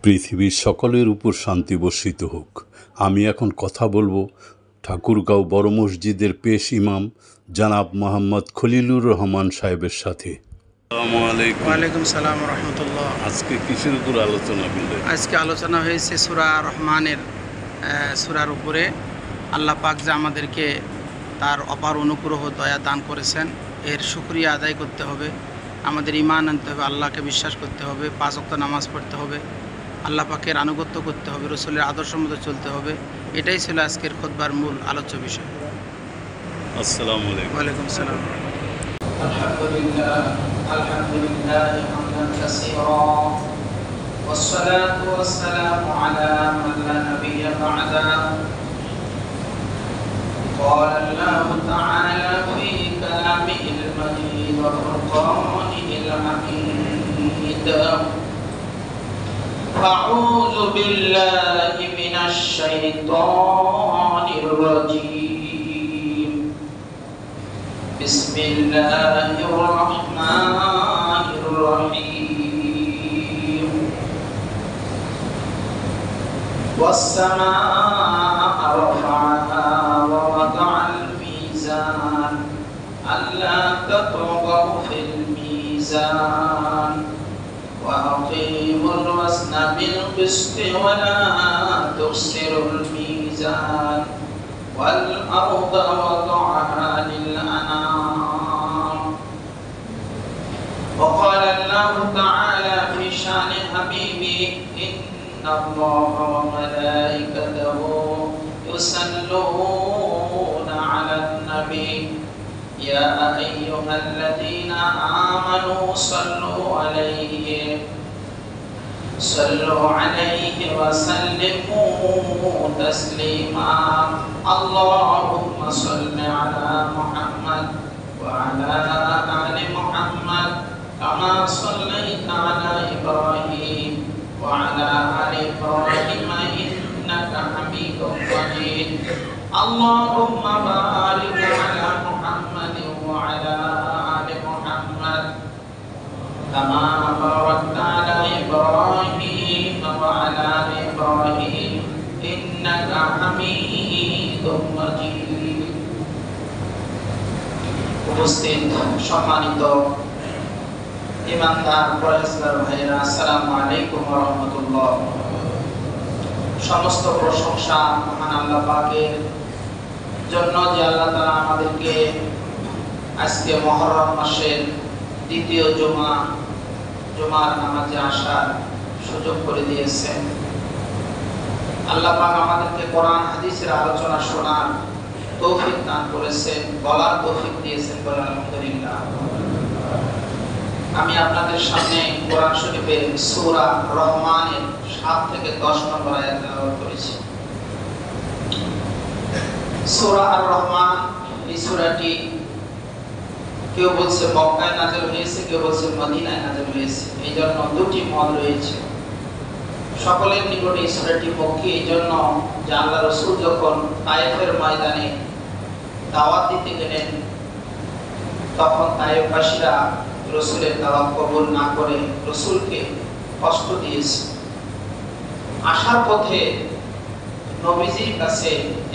পৃথিবীর সকলের উপর শান্তি বর্ষিত হোক। আমি এখন কথা বলবো ঠাকুরগাঁও বড় মসজিদের পেশ ইমাম জনাব মোহাম্মদ খলিলুর রহমান সাহেবের সাথে। আসসালামু আলাইকুম। ওয়ালাইকুম সালাম রহমতুল্লাহ। আজকে কিসের উপর আলোচনা করলেন? আজকে আলোচনা হয়েছে সূরা রহমানের সূরার উপরে। আল্লাহ পাক যে আমাদেরকে তার অপার অনুগ্রহ দয়া দান করেছেন, এর শুকরিয়া আদায় করতে হবে, আমাদের ঈমান আনতে হবে, আল্লাহকে বিশ্বাস করতে হবে, 5 ওয়াক্ত নামাজ পড়তে হবে, আল্লাহ পাকের আনুগত্য করতে হবে, রসুলের আদর্শ মতো চলতে হবে। এটাই ছিল আজকের খুতবার মূল আলোচ্য বিষয়। আসসালামু আলাইকুম। ওয়ালাইকুম সালাম। আলহামদুলিল্লাহ হামদান কাসীরা والصلاة والسلام على من لا نبي بعده. قال الله تعالى في كلامه المجيد وفرقانه الحميد. أعوذ بالله من الشيطان الرجيم. بسم الله الرحمن الرحيم. والسماء رفعها ووضع الميزان ألا تطغوا في الميزان وأقيموا الوزن بالقسط ولا تخسروا الميزان والأرض وضعها للأنام. وقال الله تعالى في شأن حبيبه إن الله وملائكته يصلون على النبي يا أيها الذين آمنوا صلوا عليه وسلموا تسليما. اللهم صل على محمد وعلى آل محمد كما صليت على إبراهيم وعلى آل إبراهيم إنك حميد مجيد. اللهم بارك على محمد وعلى آل محمد كما باركت على إبراهيم وعلى آل إبراهيم إنك حميد مجيد. উপস্থিত সম্মানিত ইমানদার পরেশগার ভাইরা, আসসালামু আলাইকুম ওয়া রাহমাতুল্লাহ। সমস্ত প্রশংসা মহান আল্লাহ পাকের জন্য যে আল্লাহ তাআলা আমাদেরকে আজকে মুহররম মাসের দ্বিতীয় জুমার নামাজে আসার সুযোগ করে দিয়েছেন। আল্লাহ পাক আমাদেরকে কোরআন হাদিসের আলোচনা শোনার তৌফিক দান করেছেন, বলার তৌফিক দিয়েছেন, বলে আলহামদুলিল্লাহ। আমি আপনাদের সামনে কোরআন শরীফের সূরা রহমানের 7 থেকে 10 নম্বর আয়াত তেলাওয়াত করেছি। সূরা আর রহমান, এই সূরাটি কেউ বলছে মক্কায় নাযিল হয়েছে, কেউ বলছে মদিনায় নাযিল হয়েছে। এই জন্য দুটি মত রয়েছে। সকলের নিকটে এই সূরাটি মক্কি, এই জন্য যে আল্লাহ রাসূল যখন তায়েফের ময়দানে দাওয়াত দিতে গেলেন, তখন তায়েফবাসীরা রাসূলের দাওয়াত কবুল না করে রাসূলকে কষ্ট দিয়েছে। আসার পথে নবীজির কাছে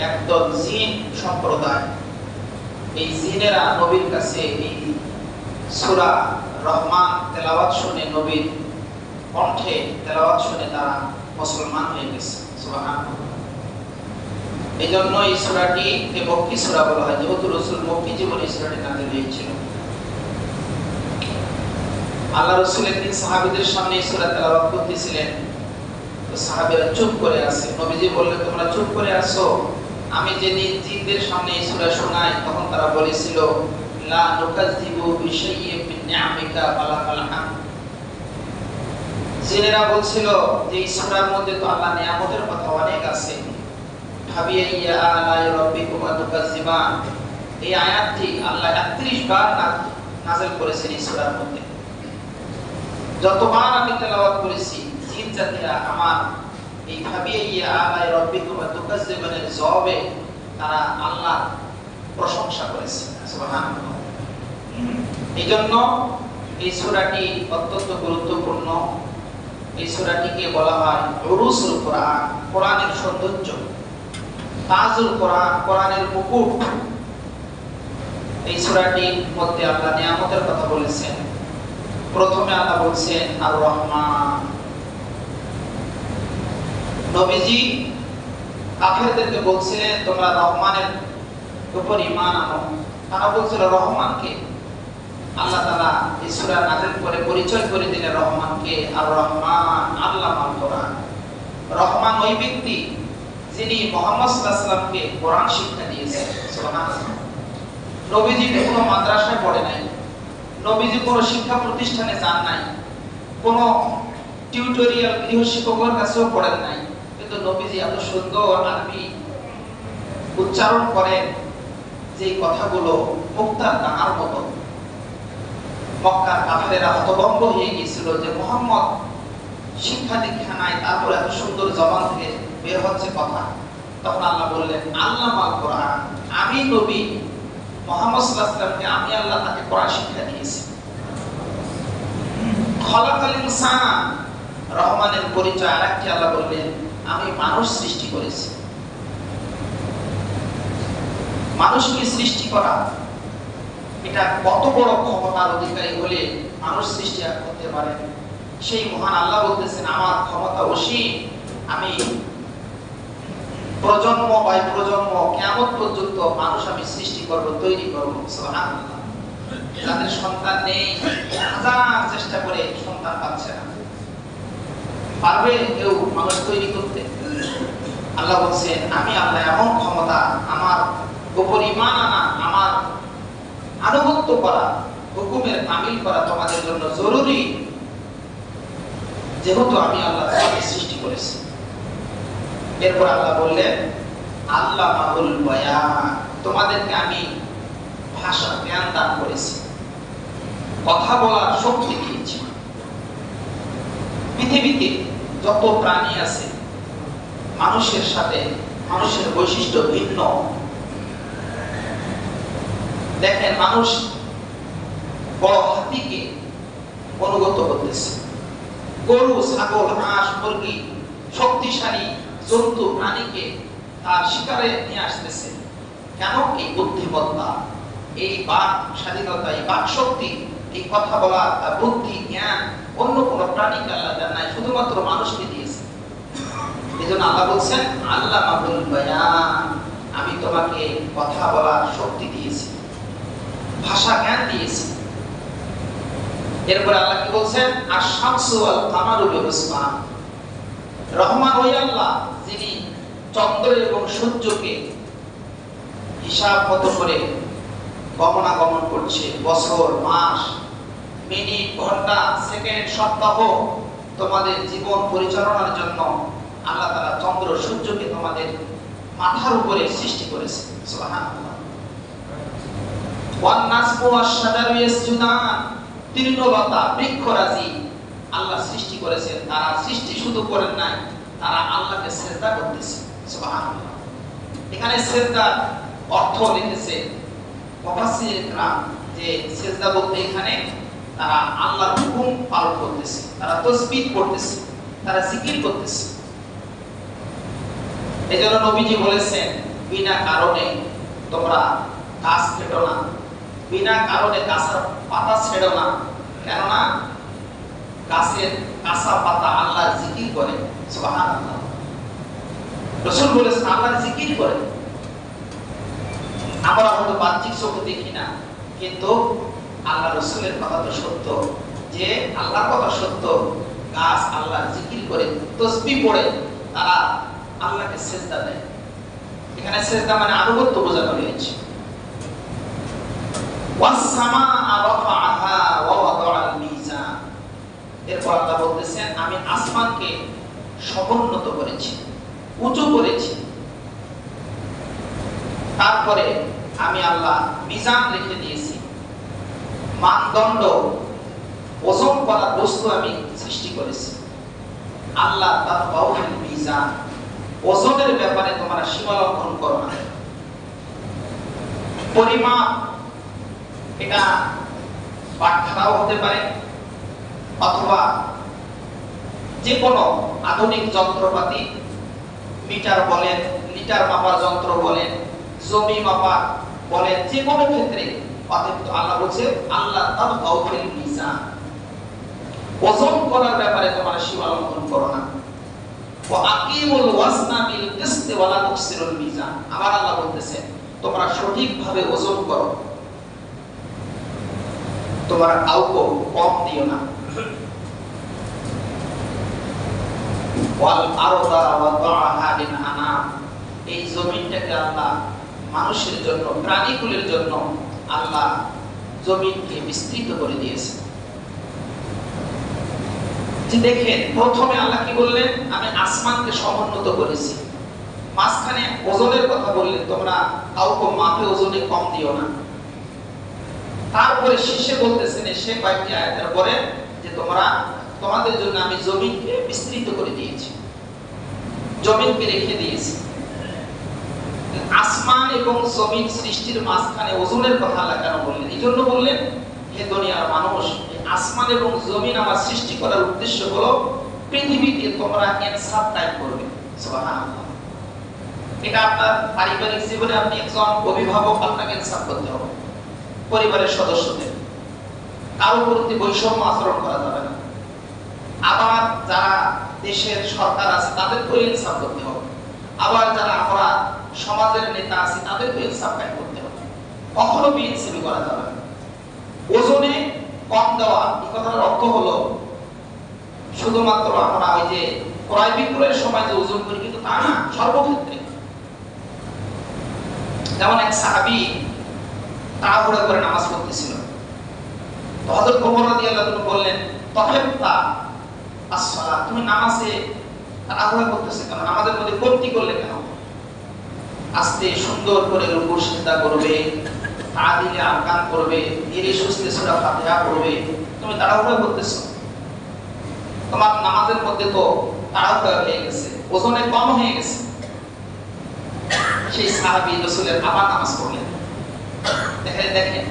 একদল জিন সম্প্রদায়, এই জিনেরা নবীর কাছে এই সূরা রহমান তেলাওয়াত শুনে, নবীর কণ্ঠে তেলাওয়াত শুনে তারা মুসলমান হয়ে গেছে। সুবহানাল্লাহ। এইজন্য এই সূরাটিকে মক্কি সূরা বলা হয়, যেহেতু রাসূল মক্কি জীবনে এই সূরাটি নাযিল হয়েছিল। আল্লাহ রাসূল একদিন সাহাবীদের সামনে এই সূরা তেলাওয়াত করতেছিলেন, তো সাহাবীরা চুপ করে আছে। নবীজি বললেন, তোমরা চুপ করে আছো, আমি যেদিন জিনদের সামনে এই সূরা শোনাই, তখন তারা বলেছিল লা নুকাযযিবু বিশাইয়্যিন মিন নি'আমিকা ফালাকাল হামদ। জিনেরা বলছিল যে এই সূরার মধ্যে তো আল্লাহর নিয়ামতের কথা অনেক আছে। ফাবিআইয়্যি আলাই রাব্বিকুমা তুকাযযিবান, এই আয়াতটি আল্লাহ 31 বার নাযিল করেছেন এই সূরার মধ্যে। যতবার আমি তেলাওয়াত করেছি, জিন জাতিরা আমার এই ফাবিআইয়্যি আলাই রাব্বিকুমা তুকাযযিবানের জবাবে তারা আল্লাহর প্রশংসা করেছে। সুবহানাল্লাহ। এইজন্য এই সূরাটি অত্যন্ত গুরুত্বপূর্ণ। এই সূরাটিকে বলা হয় উরুসুল কোরআন, কোরআনের সৌন্দর্য, তাজুল কোরআন, কোরআনের মুকুট। এই সূরাটির মধ্যে আল্লাহ নিয়ামতের কথা বলেছেন। প্রথমে আল্লাহ বলছেন আর রহমান। নবীজি কাফেরদেরকে বলছিলেন তোমরা রহমানের উপর ঈমান আনো। তারা বলছিল রহমানকে। আল্লাহ তাআলা এই সূরা নাযিল করে পরিচয় করে দিলেন রহমানকে। আর রহমান আল্লামাল কোরআন। রহমান ওই ব্যক্তি যিনি মুহাম্মদ সাল্লাল্লাহু আলাইহি ওয়াসাল্লামকে কোরআন শিক্ষা দিয়েছেন। সুবহানাল্লাহ। নবীজি কোনো মাদ্রাসায় পড়ে নাই, নবীজি কোনো শিক্ষা প্রতিষ্ঠানে যান নাই, কোনো টিউটোরিয়াল গৃহশিক্ষকের কাছেও পড়েন নাই, কিন্তু নবীজি এত সুন্দর আরবি উচ্চারণ করেন যে কথাগুলো মুক্তার দানার মতো। মক্কার কাফেরেরা হতভম্ব হয়ে গিয়েছিল যে মুহাম্মদ শিক্ষা দীক্ষা নাই, তারপরে এত সুন্দর জবান থেকে বের হচ্ছে কথা। তখন আল্লাহ বললেন আল্লামাল কোরআন। আমি নবী মুহাম্মদ সাল্লাল্লাহু আলাইহি ওয়াসাল্লামকে আমি আল্লাহ তাকে কোরআন শিক্ষা দিয়েছি। খলাকাল ইনসান, রহমানের পরিচয় আরেকটি আল্লাহ বললেন আমি মানুষ সৃষ্টি করেছি। মানুষকে সৃষ্টি করা এটা কত বড় ক্ষমতার অধিকারী হলে মানুষ সৃষ্টি করতে পারে। সেই মহান আল্লাহ বলতেছেন আমার ক্ষমতা অসীম, আমি প্রজন্ম বাই প্রজন্ম কিয়ামত পর্যন্ত মানুষ আমি সৃষ্টি করব, তৈরি করব। সুবহানাল্লাহ। যাদের সন্তান নেই হাজার চেষ্টা করে সন্তান পাচ্ছে না, পারবে কেউ মানুষ তৈরি করতে? আল্লাহ বলছেন আমি আল্লাহ এমন ক্ষমতা, আমার উপর ঈমান আনা, আমার আনুগত্য করা, হুকুমের তামিল করা তোমাদের জন্য জরুরি, যেহেতু আমি আল্লাহ তোমাদের সৃষ্টি করেছি। এরপর আল্লাহ বললেন আল্লামাহুল বায়ান, তোমাদেরকে আমি ভাষা জ্ঞান দান করেছি, কথা বলার শক্তি দিয়েছি। পৃথিবীতে যত প্রাণী আছে মানুষের সাথে মানুষের বৈশিষ্ট্য ভিন্ন। দেখেন মানুষ বড় হাতিকে অনুগত করতেছে, গরু ছাগল হাঁস মুরগি শক্তিশালী জন্তু প্রাণীকে তার শিকারে নিয়ে আসতেছে। কেন? এই বুদ্ধিমত্তা, এই বাক স্বাধীনতা, এই বাক শক্তি, এই কথা বলা, তার বুদ্ধি জ্ঞান অন্য কোনো প্রাণীকে আল্লাহ দেন নাই, শুধুমাত্র মানুষকে দিয়েছে। এই জন্য আল্লাহ বলছেন আল্লামাহুল বায়ান, আমি তোমাকে কথা বলার শক্তি দিয়েছি, ভাষা জ্ঞান দিয়েছি। এরপর আল্লাহ কি বলছেন আশ-শামসু ওয়াল কামারু বিহুসবান। রহমান ওই আল্লাহ যিনি চন্দ্র এবং সূর্যকে হিসাব মতো করে গমনাগমন করছে, বছর মাস মিনিট ঘন্টা সেকেন্ড সপ্তাহ তোমাদের জীবন পরিচালনার জন্য আল্লাহ তাআলা চন্দ্র সূর্যকে তোমাদের মাথার উপরে সৃষ্টি করেছে। সুবহানাল্লাহ। ওয়ান নাসবু ওয়াশ-শাজারু ইয়াসজুদান, তৃণলতা বৃক্ষরাজি আল্লাহ সৃষ্টি করেছেন। তারা সৃষ্টি শুধু করেন নাই, তারা আল্লাহকে সিজদা করতেছে। সুবহানাল্লাহ। এখানে সিজদার অর্থ লিখেছে মুফাসসিরিন کرام যে সিজদা বলতে এখানে তারা আল্লাহর হুকুম পালন করতেছে, তারা তাসবিহ করতেছে, তারা জিকির করতেছে। এজন্য নবীজি বলেছেন বিনা কারণে তোমরা গাছ কেটো না, বিনা কারণে গাছের পাতা ছেড়ো না, কেননা গাছের কাঁচা পাতা আল্লাহর জিকির করে। সুবহানাল্লাহ। রাসূল বলেছেন আল্লাহর জিকির করে। আমরা হয়তো বাহ্যিক চোখে দেখি না, কিন্তু আল্লাহ রাসূলের কথা তো সত্য, যে আল্লাহর কথা সত্য। গাছ আল্লাহর জিকির করে, তাসবিহ পড়ে, তারা আল্লাহকে সিজদা দেয়। এখানে সিজদা মানে আনুগত্য বোঝানো হয়েছে। ওয়াস-সামাআ রাফাআহা ওয়া ওয়াদাআল মিজান। এরপর আল্লাহ বলতেছেন আমি আসমানকে সমুন্নত করেছি, উঁচু করেছি। তারপরে আমি আল্লাহ মিজান রেখে দিয়েছি, মানদণ্ড ওজন করার বস্তু আমি সৃষ্টি করেছি। আল্লাহ তাতবাউল মিজান, ওজনের ব্যাপারে তোমরা সীমা লঙ্ঘন করো না। পরিমাপ এটা বাটখারাও হতে পারে, অথবা যে কোনো আধুনিক যন্ত্রপাতি, মিটার বলেন, লিটার মাপার যন্ত্র বলেন, জমি মাপা বলেন, যে কোনো ক্ষেত্রে আল্লাহ বলছে আল্লাহ তাবগাউ ফিল মিজান, ওজন করার ব্যাপারে তোমরা সীমা লঙ্ঘন করো না। ওয়া আকিমুল ওয়াজনা বিল কিসত ওয়া লা তুকসিরুল মিজান, আবার আল্লাহ বলতেছে তোমরা সঠিকভাবে ওজন করো, তোমরা কাউকে কম দিও না। ওয়াল আরদা ওয়াদাআহা লিল আনাম, এই জমিনটাকে আল্লাহ মানুষের জন্য, প্রাণীকুলের জন্য আল্লাহ জমিনকে বিস্তৃত করে দিয়েছে। যে দেখেন প্রথমে আল্লাহ কি বললেন, আমি আসমানকে সমুন্নত করেছি, মাঝখানে ওজনের কথা বললেন তোমরা কাউকে মাপে ওজনে কম দিও না। তারপরে শেষে বলতেছেন সে কয়েকটি আয়াতের পরে যে তোমরা, তোমাদের জন্য আমি জমিনকে বিস্তৃত করে দিয়েছি, জমিনকে রেখে দিয়েছি। আসমান এবং জমিন সৃষ্টির মাঝখানে ওজনের কথা আল্লাহ কেন বললেন? এই জন্য বললেন, হে দুনিয়ার মানুষ, আসমান এবং জমিন আমার সৃষ্টি করার উদ্দেশ্য হলো পৃথিবীতে তোমরা ইনসাফ কায়েম করবে। সুবহানাল্লাহ। এটা আপনার পারিবারিক জীবনে আপনি একজন অভিভাবক, আপনাকে ইনসাফ করতে হবে পরিবারের সদস্যদের, কারোর প্রতি বৈষম্য আচরণ করা যাবে না। আবার যারা দেশের সরকার আছে তাদেরকেও ইনসাফ করতে হবে, আবার যারা আমরা সমাজের নেতা আছি তাদেরকেও ইনসাফ কায়েম করতে হবে, কখনো বিএনসিবি করা যাবে না। ওজনে কম দেওয়া এই কথার অর্থ হলো শুধুমাত্র আমরা ওই যে ক্রয় বিক্রয়ের সময় যে ওজন করি, কিন্তু তা না, সর্বক্ষেত্রে। যেমন এক সাহাবী তাড়াহুড়া করে নামাজ পড়তেছিল, তো হযরত ওমর রাদিয়াল্লাহু আনহু বললেন, তাফাত্তা আসসালাত, তুমি নামাজে তাড়াহুড়া করতেছো কেন, নামাজের মধ্যে কমতি করলে কেন? আস্তে সুন্দর করে রুকু সিজদা করবে, আদিলে আরকান করবে, ধীরে সুস্থে সূরা ফাতিহা পড়বে, তুমি তাড়াহুড়া করতেছো, তোমার নামাজের মধ্যে তো তাড়াহুড়া হয়ে গেছে, ওজনে কম হয়ে গেছে। সেই সাহাবী রাসূলের আবার নামাজ পড়লেন। দেখেন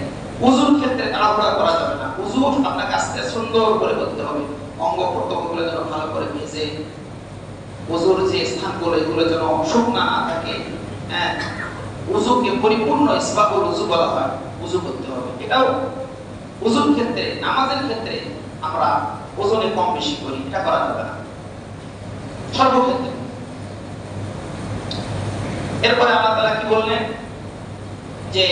ওযুর ক্ষেত্রে তাড়াহুড়া করা যাবে না, ওযু আপনাকে আস্তে সুন্দর করে করতে হবে, অঙ্গ প্রত্যঙ্গগুলো যেন ভালো করে ভেজে, ওযুর যে স্থানগুলো এগুলো যেন শুকনা না থাকে। হ্যাঁ, ওযুকে পরিপূর্ণ ইসবাগুল ওযু বলা হয়, ওযু করতে হবে। এটাও ওযুর ক্ষেত্রে, নামাজের ক্ষেত্রে আমরা ওজনে কম বেশি করি, এটা করা যাবে না সর্বক্ষেত্রে। এরপরে আল্লাহ তাআলা কি বললেন, যে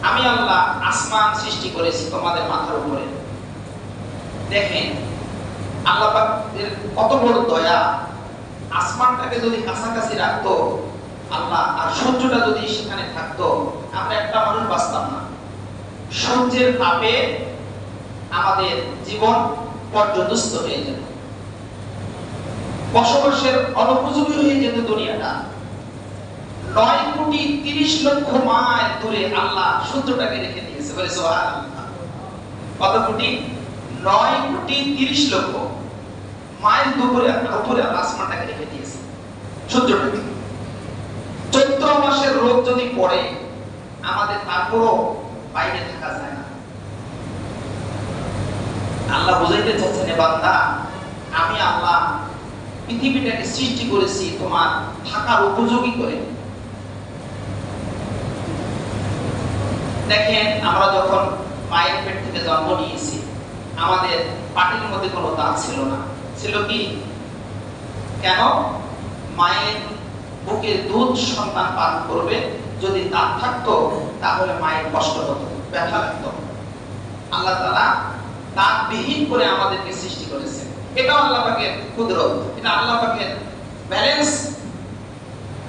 আমি আল্লাহ আসমান সৃষ্টি করেছি তোমাদের মাথার উপরে। দেখেন আল্লাহ পাকের কত বড় দয়া, আসমানটাকে যদি কাছাকাছি রাখতো আল্লাহ, আর সূর্যটা যদি সেখানে থাকতো, আমরা একটা মানুষ বাঁচতাম না। সূর্যের তাপে আমাদের জীবন পর্যদস্ত হয়ে যেত, বসবাসের অনুপযোগী হয়ে যেত দুনিয়াটা। 9,30,00,000 মাইল দূরে আল্লাহ সূর্যটাকে রেখে দিয়েছে, বলে সুবহানাল্লাহ। কত কোটি? 9,30,00,000 মাইল দূরে উপরে আসমানটাকে রেখে দিয়েছে, সূর্যটাকে। চৈত্র মাসের রোদ যদি পড়ে আমাদের তারপরও বাইরে থাকা যায় না। আল্লাহ বুঝাইতে চাচ্ছেন, বান্দা আমি আল্লাহ পৃথিবীটাকে সৃষ্টি করেছি তোমার থাকার উপযোগী করে। দেখেন আমরা যখন মায়ের পেট থেকে জন্ম নিয়েছি, আমাদের পাটির মধ্যে কোনো দাঁত ছিল না, ছিল কি? কেন? মায়ের বুকে দুধ সন্তান পান করবে, যদি দাঁত থাকতো তাহলে মায়ের কষ্ট হতো, ব্যথা লাগতো। আল্লাহ তাআলা দাঁতবিহীন করে আমাদেরকে সৃষ্টি করেছেন। এটা আল্লাহ পাকের কুদরত, এটা আল্লাহ পাকের ব্যালেন্স,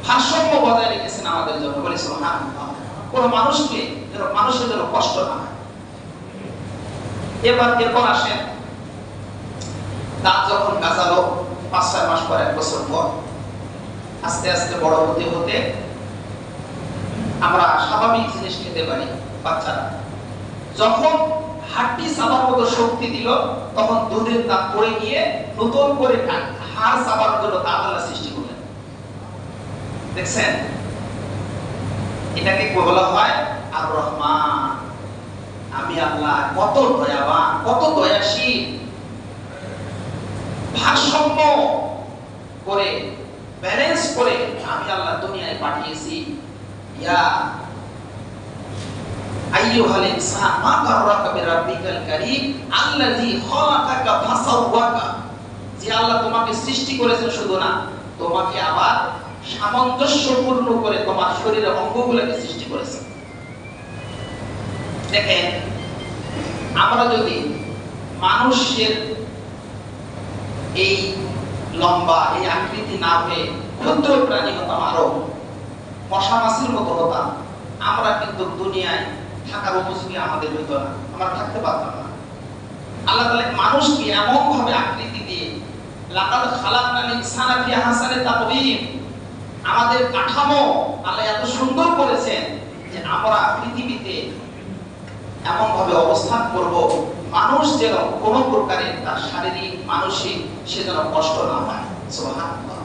ভারসাম্য বজায় রেখেছেন আমাদের জন্য, বলে সুবহানাল্লাহ। কোন মানুষকে যেন, মানুষের জন্য কষ্ট না হয়। এরপর আসেন, দাঁত যখন গাছালো 5-6 মাস পর, 1 বছর পর, আস্তে আস্তে বড় হতে হতে আমরা স্বাভাবিক জিনিস খেতে পারি। বাচ্চারা যখন হাড্ডি চাবার মতো শক্তি দিল, তখন দুধের দাঁত পড়ে গিয়ে নতুন করে হাড় চাবানোর জন্য দাঁত আল্লাহ সৃষ্টি করলেন। দেখছেন, এটাকে বলা হয় আর রহমান। আমি আল্লাহ কত দয়াবান, কত দয়াশীল। ভারসাম্য করে ব্যালেন্স করে আমি আল্লাহ দুনিয়ায় পাঠিয়েছি। ইয়া আইয়ুহাল ইনসান মা গাররাকা বিরাব্বিকাল কারীম আল্লাযী খালাকাকা ফাসাওয়াকা। যে আল্লাহ তোমাকে সৃষ্টি করেছেন শুধু না, তোমাকে আবার সামঞ্জস্যপূর্ণ করে তোমার শরীরের অঙ্গগুলোকে সৃষ্টি করেছেন। দেখেন, আমরা যদি মানুষের এই লম্বা এই আকৃতি না হয়ে ক্ষুদ্র প্রাণী হতাম, আরো মশা মাছির মতো হতাম, আমরা কিন্তু দুনিয়ায় থাকার উপযোগী আমাদের হইতো না, আমরা থাকতে পারতাম না। আল্লাহ তাআলা মানুষকে এমন ভাবে আকৃতি দিয়ে লাকাদ খালাকনাল ইনসানা ফি আহসানি তাকওয়িম, আমাদের কাঠামো আল্লাহ এত সুন্দর করেছেন যে আমরা পৃথিবীতে এমন ভাবে অবস্থান করব মানুষ যেন কোনো প্রকারের তার শারীরিক মানসিক সে যেন কষ্ট না পায়। সুবহানাল্লাহ।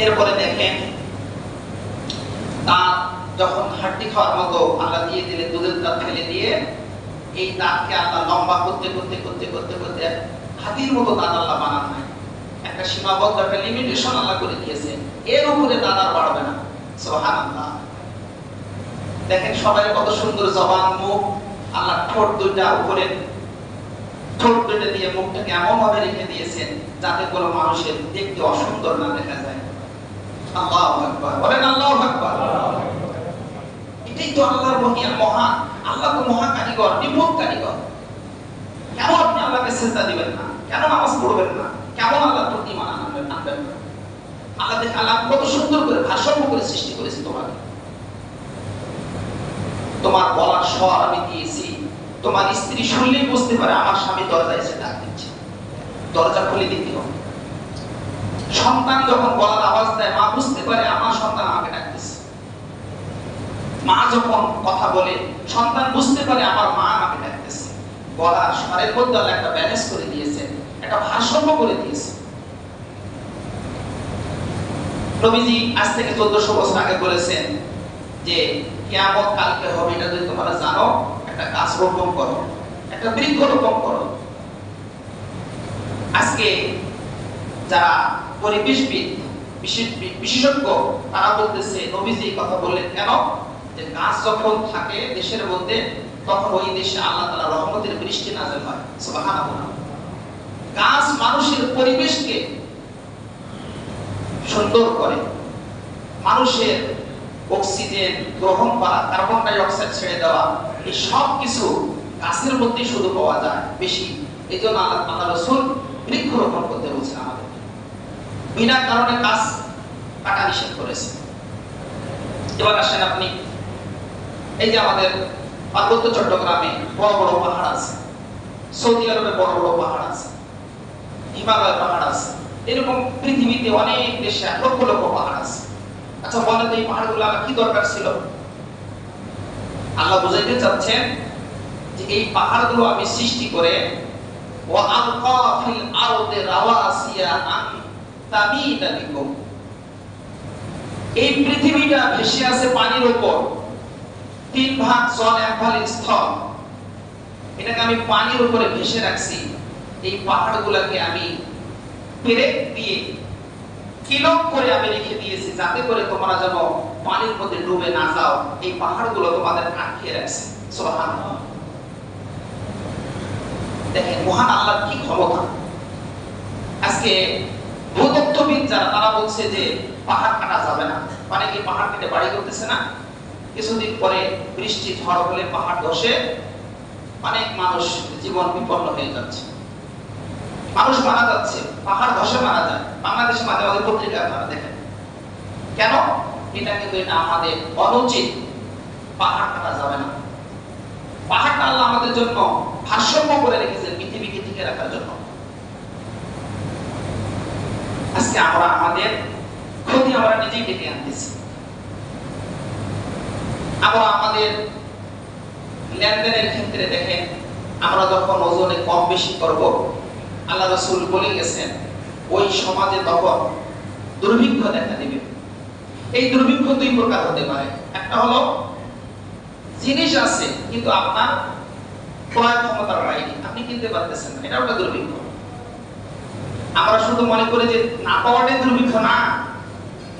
এরপরে দেখেন, দাঁত যখন হাড্ডি খাওয়ার মতো আল্লাহ দিয়ে দিলে, দুধের দাঁত ফেলে দিয়ে এই দাঁতকে আল্লাহ লম্বা করতে করতে করতে করতে করতে হাতির মতো দাঁত আল্লাহ বানান নাই। একটা সীমাবদ্ধ একটা লিমিটেশন আল্লাহ করে দিয়েছে, এর উপরে দাঁত আর বাড়বে না। সুবহানাল্লাহ। দেখেন সবাই কত সুন্দর জবান, মুখ, আল্লাহ ঠোঁট দুইটা উপরে, ঠোঁট দুইটা দিয়ে মুখটাকে এমন ভাবে রেখে দিয়েছেন যাতে কোনো মানুষের দেখতে অসুন্দর না দেখা যায়। আল্লাহু আকবার, বলেন আল্লাহু আকবার। এটাই তো আল্লাহর মহান, আল্লাহ তো মহা কারিগর, নিপুণ কারিগর। কেন আপনি আল্লাহকে সিজদা দিবেন না? কেন নামাজ পড়বেন না? কেমন আল্লাহর প্রতি ঈমান আনবেন না? আল্লাহ দেখে আল্লাহ কত সুন্দর করে ভারসাম্য করে সৃষ্টি করেছে তোমাকে। তোমার গলার স্বর আমি দিয়েছি, তোমার স্ত্রী শুনলেই বুঝতে পারে আমার স্বামী দরজায় এসে ডাক দিচ্ছে, দরজা খুলে দিতে হবে। সন্তান যখন গলার আওয়াজ দেয় মা বুঝতে পারে আমার সন্তান আমাকে ডাকতেছে। মা যখন কথা বলে সন্তান বুঝতে পারে আমার মা আমাকে ডাকতেছে। গলার স্বরের মধ্যে আল্লাহ একটা ব্যালেন্স করে দিয়েছে, একটা ভারসাম্য করে দিয়েছে। নবীজি আজ থেকে 1400 বছর আগে বলেছেন যে কিয়ামত কালকে হবে, এটা যদি তোমরা জানো একটা গাছ রোপণ করো, একটা বৃক্ষ রোপণ করো। আজকে যারা পরিবেশবিদ বিশেষজ্ঞ তারা বলতেছে নবীজি কথা বললেন কেন, যে গাছ যখন থাকে দেশের মধ্যে তখন ওই দেশে আল্লাহ তাআলা রহমতের বৃষ্টি নাযিল হয়। সুবহানাল্লাহ। গাছ মানুষের পরিবেশকে সুন্দর করে, মানুষের অক্সিজেন গ্রহণ করা, কার্বন ডাই অক্সাইড ছেড়ে দেওয়া, এই সব কিছু গাছের মধ্যে শুধু পাওয়া যায় বেশি। এই জন্য আল্লাহ রাসূল বৃক্ষরোপণ করতে বলছেন আমাদের, বিনা কারণে গাছ কাটা নিষেধ করেছে। এবার আসেন আপনি, এই যে আমাদের পার্বত্য চট্টগ্রামে বড় বড় পাহাড় আছে, সৌদি আরবে বড় বড় পাহাড় আছে, হিমালয় পাহাড় আছে, এরকম পৃথিবীতে অনেক দেশে লক্ষ লক্ষ পাহাড় আছে। আচ্ছা বলেন তো এই পাহাড়গুলো আমার কি দরকার ছিল? আল্লাহ বুঝাইতে চাচ্ছেন যে এই পাহাড়গুলো আমি সৃষ্টি করে ওয়া আলকা ফিল আরদি রাওয়াসিয়া আন তামিদা বিকুম, এই পৃথিবীটা ভেসে আছে পানির উপর, 3 ভাগ জল 1 ভাগ স্থল, এটাকে আমি পানির উপরে ভেসে রাখছি। এই পাহাড়গুলোকে আমি পেরেক দিয়ে কিলক করে আমি রেখে দিয়েছি যাতে করে তোমরা যেন পানির মধ্যে ডুবে না যাও। এই পাহাড়গুলো তোমাদের আটকে রাখছে। সুবহানাল্লাহ। দেখেন মহান আল্লাহর কি ক্ষমতা। আজকে ভূতত্ত্ববিদ যারা তারা বলছে যে পাহাড় কাটা যাবে না, মানে কি পাহাড় কেটে বাড়ি করতেছে না, কিছুদিন পরে বৃষ্টি ঝড় হলে পাহাড় ধসে অনেক মানুষ জীবন বিপন্ন হয়ে যাচ্ছে, মানুষ মারা যাচ্ছে, পাহাড় ধসে মারা যায়। বাংলাদেশে মাঝে মাঝে পত্রিকা আপনারা দেখেন। কেন? এটা কিন্তু এটা আমাদের অনুচিত। পাহাড় কাটা যাবে না। পাহাড়টা আল্লাহ আমাদের জন্য ভারসাম্য করে রেখেছেন পৃথিবীকে টিকে রাখার জন্য। আজকে আমরা আমাদের ক্ষতি আমরা নিজেই ডেকে আনতেছি। আমরা আমাদের লেনদেনের ক্ষেত্রে দেখেন, আমরা যখন ওজনে কম বেশি করব, আল্লাহ রাসূল বলে গেছেন ওই সমাজে তখন দুর্ভিক্ষ দেখা দিবে। এই দুর্ভিক্ষ 2 প্রকার হতে পারে। একটা হলো জিনিস আছে কিন্তু আপনার ক্রয় ক্ষমতার বাইরে, আপনি কিনতে পারতেছেন না, এটা একটা দুর্ভিক্ষ। আমরা শুধু মনে করি যে না পাওয়াটাই দুর্ভিক্ষ না,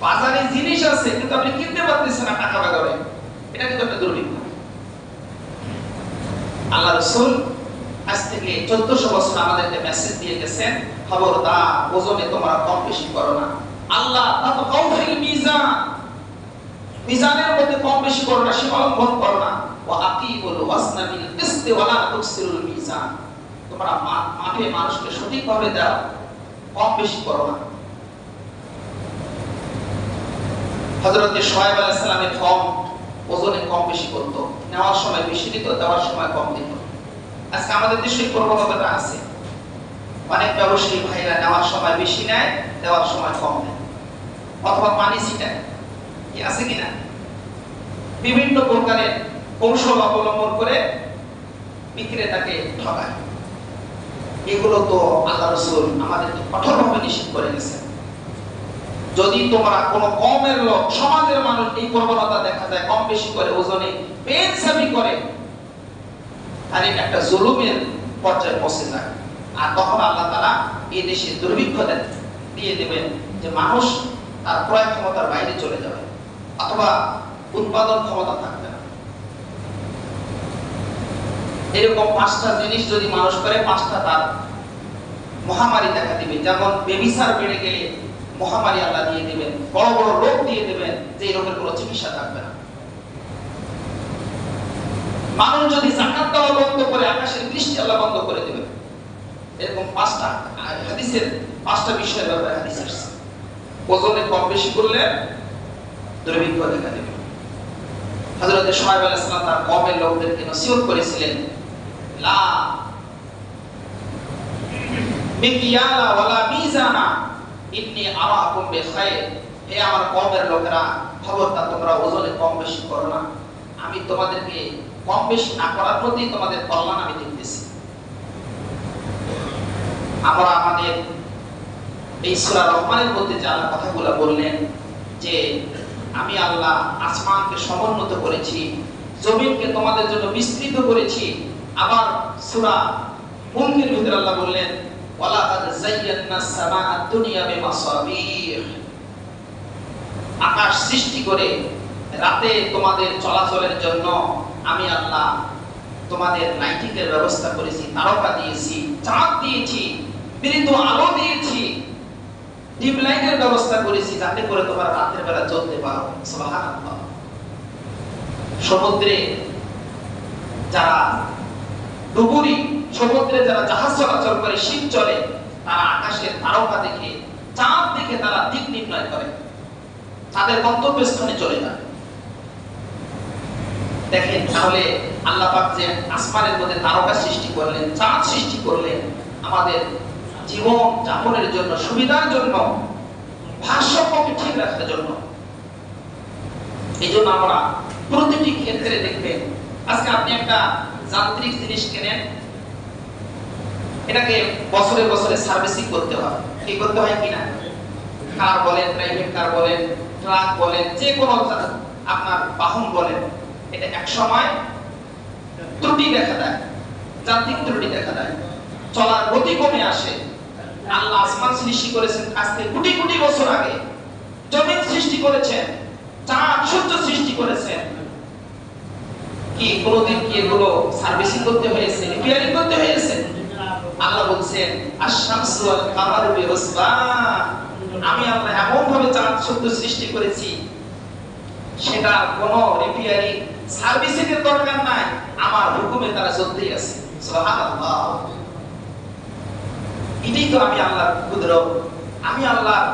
বাজারে জিনিস আছে কিন্তু আপনি কিনতে পারতেছেন না টাকা বাগারে, এটা কিন্তু একটা দুর্ভিক্ষ। আল্লাহ রাসূল আজ থেকে 1400 বছর আমাদেরকে মেসেজ দিয়ে গেছেন, খবরদার ওজনে তোমরা কম বেশি করো না। আল্লাহ তাতকাউ ফিল মিজান, মিজানের মধ্যে কম বেশি করো না, সীমা লঙ্ঘন করো না। ওয়া আকিমুল ওয়াজনা বিল কিসতি ওয়া লা তুকসিরুল মিজান, তোমরা মাপে মানুষকে সঠিকভাবে দাও, কম বেশি করো না। হযরত শুআয়ব আলাইহিস সালামের কম ওজনে কম বেশি করত, নেওয়ার সময় বেশি দিত, দেওয়ার সময় কম দিত। আজকে আমাদের দেশে এই প্রবণতাটা আছে, অনেক ব্যবসায়ী ভাইরা নেওয়ার সময় বেশি নেয়, দেওয়ার সময় কম নেয়, অথবা পানি ছিটায়, কি আছে কিনা? বিভিন্ন প্রকারের কৌশল অবলম্বন করে বিক্রেতাকে ঠকায়। এগুলো তো আল্লাহ রাসূল আমাদেরকে কঠোরভাবে নিষেধ করে গেছেন। যদি তোমরা কোনো কমের লোক, সমাজের মানুষ এই প্রবণতা দেখা যায় কম বেশি করে ওজনে বেইনসাফি করে, আর এটা একটা জুলুমের পর্যায়ে পৌঁছে যায়। আর তখন আল্লাহ তাআলা এই দেশে দুর্ভিক্ষ দিয়ে দেবেন যে মানুষ তার ক্রয় ক্ষমতার বাইরে চলে যাবে, অথবা উৎপাদন ক্ষমতা থাকবে না। এরকম 5টা জিনিস যদি মানুষ করে, 5টা তার মহামারী দেখা দিবে। যেমন বেবিচার বেড়ে গেলে মহামারী আল্লাহ দিয়ে দিবেন, বড় বড় রোগ দিয়ে দিবেন, যে এই রোগের কোনো চিকিৎসা থাকবে না। মানুষ যদি যাকাত দেওয়া বন্ধ করে, আকাশের বৃষ্টি আল্লাহ বন্ধ করে দিবেন। এরকম 5টা হাদিসের 5টা বিষয়ের ব্যাপারে হাদিস আসছে। ওজনে কম বেশি করলে দুর্ভিক্ষ দেখা দেবে। হযরত শুআয়ব আলাইহিস সালাম তার কওমের লোকদেরকে নসিহত করেছিলেন, লা মিকিয়ালা ওয়ালা মিজানা ইন্নী আরাকুম বিখাইর, হে আমার কওমের লোকেরা, খবরদার তোমরা ওজনে কম বেশি করো না, আমি তোমাদেরকে কম বেশি না করার মধ্যেই তোমাদের কল্যাণ আমি দেখতেছি। আমরা আমাদের এই সূরা রহমানের মধ্যে যে আল্লাহ কথাগুলো বললেন যে আমি আল্লাহ আসমানকে সমুন্নত করেছি, জমিনকে তোমাদের জন্য বিস্তৃত করেছি। আবার সূরা মুলকের ভিতরে আল্লাহ বললেন ওয়ালাকাদ যায়্যানাস সামাআদ দুনিয়া বিমাসাবিহ, আকাশ সৃষ্টি করে রাতে তোমাদের চলাচলের জন্য আমি আল্লাহ তোমাদের লাইটিংয়ের ব্যবস্থা করেছি, তারকা দিয়েছি, চাঁদ দিয়েছি, মৃদু আলো দিয়েছি, ডিপ লাইটের ব্যবস্থা করেছি, যাতে করে তোমরা রাতের বেলা চলতে পারো। সুবহানাল্লাহ। সমুদ্রে যারা ডুবুরি, সমুদ্রে যারা জাহাজ চলাচল করে, শিপ চলে, তারা আকাশের তারকা দেখে, চাঁদ দেখে তারা দিক নির্ণয় করে, তাদের গন্তব্যস্থানে চলে যায়। দেখেন তাহলে আল্লাহ পাক যে আসমানের মধ্যে তারকা সৃষ্টি করলেন, চাঁদ সৃষ্টি করলেন আমাদের জীবন যাপনের জন্য, সুবিধার জন্য, ভারসাম্যকে ঠিক রাখার জন্য। এই জন্য আমরা প্রতিটি ক্ষেত্রে দেখবেন, আজকে আপনি একটা যান্ত্রিক জিনিস কেনেন, এটাকে বছরে বছরে সার্ভিসিং করতে হয়, কি করতে হয় কিনা? কার বলেন, প্রাইভেট কার বলেন, ট্রাক বলেন, যে কোনো আপনার বাহন বলেন, এটা এক সময় ত্রুটি দেখা দেয়, যান্ত্রিক ত্রুটি দেখা দেয়, চলার গতি কমে আসে। আল্লাহ আসমান সৃষ্টি করেছেন আজ থেকে কোটি কোটি বছর আগে, জমিন সৃষ্টি করেছেন, চাঁদ সূর্য সৃষ্টি করেছেন, কি কোনোদিন কি এগুলো সার্ভিসিং করতে হয়েছে, রিপেয়ারিং করতে হয়েছে? আল্লাহ বলছেন আশ-শামসু ওয়াল কামারু বিহুসবান, আমি আল্লাহ এমন ভাবে চাঁদ সূর্য সৃষ্টি করেছি, সেটা কোনো রিপেয়ারিং সার্ভিসিং এর দরকার নাই, আমার হুকুমে তারা চলতেই আছে। সুবহানাল্লাহ। এটাই তো আমি আল্লাহর কুদরত, আমি আল্লাহর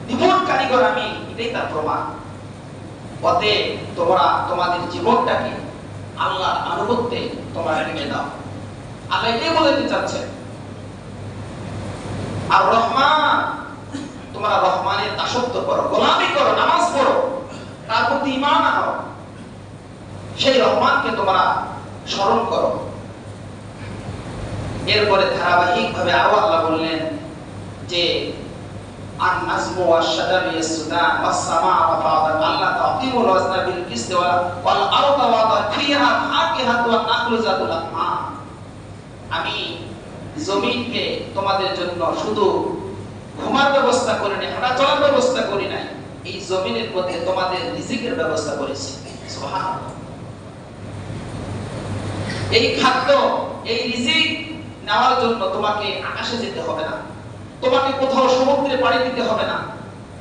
নিপুণ কারিগর, আমি এটাই তার প্রমাণ। অতএব তোমরা তোমাদের জীবনটাকে আল্লাহর আনুগত্যে তোমরা রেখে দাও। আল্লাহ এটাই বলতে চাচ্ছেন। আর রহমান, তোমরা রহমানের দাসত্ব করো, গোলামি করো, নামাজ পড়ো, তার প্রতি ঈমান আনো, সেই রহমানকে তোমরা স্মরণ করো। এরপরে ধারাবাহিকভাবে আরো আল্লাহ বললেন যে আন নাজমু ওয়াশ-শাজারু ইয়াসজুদান ওয়াস-সামাআ রাফা'আ আল্লা তা'তিমুল ওয়াজনা বিল কিসতি ওয়াল আরদা ওয়াদা ফিহা ফাকিহাতু ওয়ান নাখলু যাতুল আকমাম, আমি জমিনকে তোমাদের জন্য শুধু ঘুমার ব্যবস্থা করি নাই, হাঁটা চলার ব্যবস্থা করি নাই, এই জমিনের মধ্যে তোমাদের রিজিকের ব্যবস্থা করেছি। সুবহানাল্লাহ। এই খাদ্য, এই রিজিক নেওয়ার জন্য তোমাকে আকাশে যেতে হবে না, তোমাকে কোথাও সমুদ্রে পাড়ি দিতে হবে না।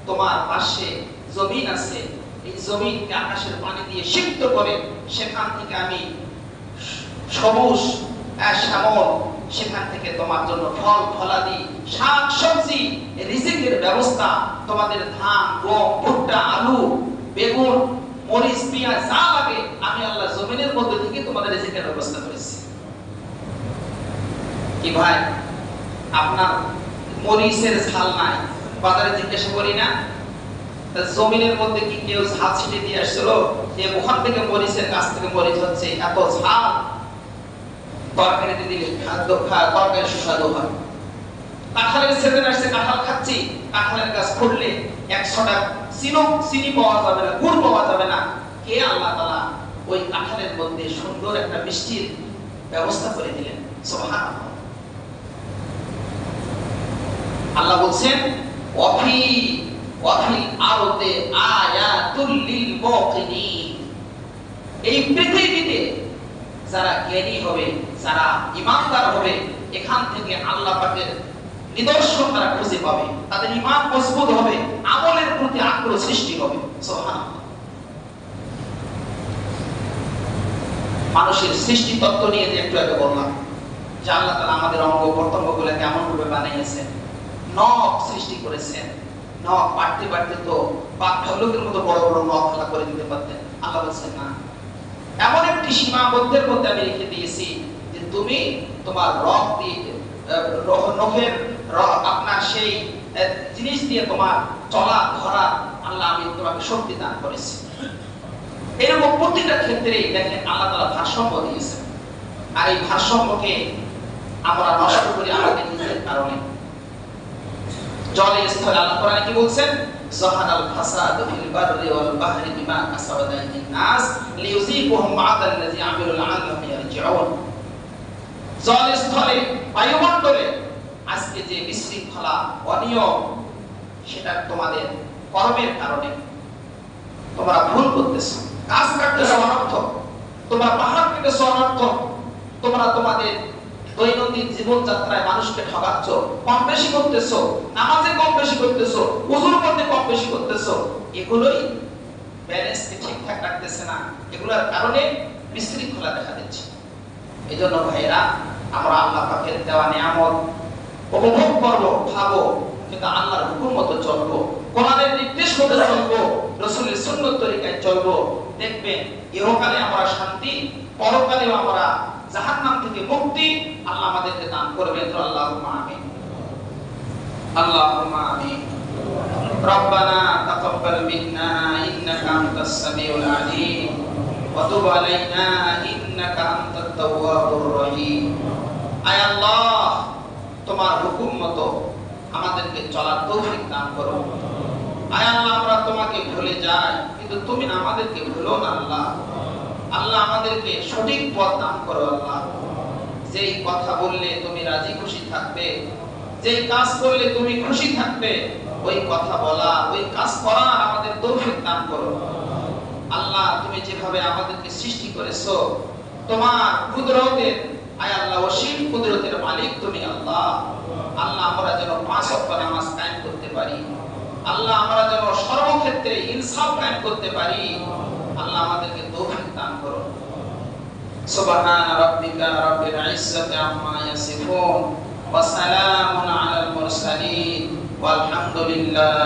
তোমার পাশে জমিন আছে, এই জমিনকে আকাশের পানি দিয়ে সিক্ত করে সেখান থেকে আমি সবুজ শ্যামল, সেখান থেকে তোমার জন্য ফল ফলাদি, শাক সবজি, রিজিকের ব্যবস্থা, তোমাদের ধান, গম, ভুট্টা, আলু, বেগুন, মরিচ, পেঁয়াজ যা লাগে আমি আল্লাহ জমিনের মধ্যে থেকে তোমাদের রিজিকের ব্যবস্থা করেছি। কি ভাই, আপনার মরিচের ঝাল নাই, বাজারে জিজ্ঞাসা করি না জমিনের মধ্যে কি কেউ ঝাল ছিটে দিয়ে আসছিল যে ওখান থেকে মরিচের গাছ থেকে মরিচ হচ্ছে, এত ঝাল তরকারিতে দিলে তরকারি সুস্বাদু হয়। কাঁঠালের সিজন আসছে, কাঁঠাল খাচ্ছি, কাঁঠালের গাছ ফুটলে 100টা চিনি পাওয়া যাবে না, গুড় পাওয়া যাবে না। কে? আল্লাহ তাআলা ওই কাঁঠালের মধ্যে সুন্দর একটা মিষ্টির ব্যবস্থা করে দিলেন। সুবহানাল্লাহ। আল্লাহ বলছেন ওয়াফিল আরদে আয়াতুল লিল মুকিনিন, এই পৃথিবীতে যারা জ্ঞানী হবে, যারা ঈমানদার হবে, এখান থেকে আল্লাহ পাকের নিদর্শন তারা খুঁজে পাবে, তাদের ঈমান মজবুত হবে, আমলের প্রতি আগ্রহ সৃষ্টি হবে। সুবহানাল্লাহ। মানুষের সৃষ্টি তত্ত্ব নিয়ে যে একটু আগে বললাম যে আল্লাহ তাআলা আমাদের অঙ্গ প্রত্যঙ্গগুলো কেমন ভাবে বানিয়েছেন, নখ সৃষ্টি করেছেন, নখ বাড়তে বাড়তে তো বাঘ ভাল্লুকের মতো বড় বড় নখ খেলা করে দিতে পারতেন। আল্লাহ বলছেন না, এমন একটি সীমাবদ্ধের মধ্যে আমি রেখে দিয়েছি যে তুমি তোমার রক দিয়ে, নখের আপনার সেই জিনিস দিয়ে তোমার চলা ধরা আল্লাহ আমি তোমাকে শক্তি দান করেছি। এরকম প্রতিটা ক্ষেত্রেই দেখেন আল্লাহ তাআলা ভারসাম্য দিয়েছেন। আর এই ভারসাম্যকে আমরা নষ্ট করি আমাদের নিজের কারণে। জলে স্থলে আল্লাহ কোরআনে কি বলছেন? যাহারাল ফাসাদু ফিল বাররি ওয়াল বাহরি বিমা কাসাবাত আইদিন নাস লিইউযিকুহুম বা'দাল্লাযী আমিলু লাআল্লাহুম ইয়ারজিউন। জলে স্থলে বায়ুমণ্ডলে আজকে যে বিশৃঙ্খলা, অনিয়ম, সেটা তোমাদের কর্মের কারণে। তোমরা ভুল করতেছো, গাছ কাটতেছো অনর্থক, তোমরা পাহাড় কেটেছো অনর্থক, তোমরা তোমাদের দৈনন্দিন জীবনযাত্রায় মানুষকে ঠকাচ্ছ, কম বেশি করতেছো, নামাজে কম বেশি করতেছো, ওযুর মধ্যে কম বেশি করতেছো, এগুলোই ব্যালেন্সকে ঠিকঠাক রাখতেছে না, এগুলোর কারণে বিশৃঙ্খলা দেখা দিচ্ছে। এজন্য ভাইরা, আমরা আল্লাহ পাকের দেওয়া নিয়ামত উপভোগ করবো, খাবো, কিন্তু আল্লাহর হুকুম মতো চলবো, কোরআনের নির্দেশ মতো চলবো, রাসূলের সুন্নাত তরিকায় চলবো। দেখবেন ইহকালে আমরা শান্তি, পরকালেও আমরা জাহান্নাম থেকে মুক্তি আল্লাহ আমাদেরকে দান করবেন। আল্লাহুম্মা আমিন, আল্লাহুম্মা আমিন। রব্বানা তাকাব্বাল মিন্না ইন্নাকা আনতাস সামিউল আলিম ওয়া তুব আলাইনা ইন্নাকা আনতাত তাওয়াবুর রহিম। আয় আল্লাহ, তোমার হুকুম মতো আমাদেরকে চলার তৌফিক দান করো। আয় আল্লাহ, আমরা তোমাকে ভুলে যাই, কিন্তু তুমি আমাদেরকে ভুলো না আল্লাহ। আল্লাহ, আমাদেরকে সঠিক পথ দান করো আল্লাহ। যেই কথা বললে তুমি রাজি খুশি থাকবে, যেই কাজ করলে তুমি খুশি থাকবে, ওই কথা বলা, ওই কাজ করার আমাদের তৌফিক দান করো আল্লাহ। তুমি যেভাবে আমাদেরকে সৃষ্টি করেছো, তোমার কুদরতের, আয় আল্লাহ, অসীম কুদরতের মালিক তুমি আল্লাহ। আল্লাহ, আমরা যেন 5 ওয়াক্ত নামাজ কায়েম করতে পারি আল্লাহ, আমরা যেন সর্বক্ষেত্রে ইনসাফ কায়েম করতে পারি আল্লাহ, আমাদেরকে তৌফিক দান করো। সুবহানা রাব্বিকা রাব্বিল ইজ্জাতি আম্মা ইয়াসিফুন ওয়া সালামুন আলাল মুরসালিন ওয়াল হামদুলিল্লাহ।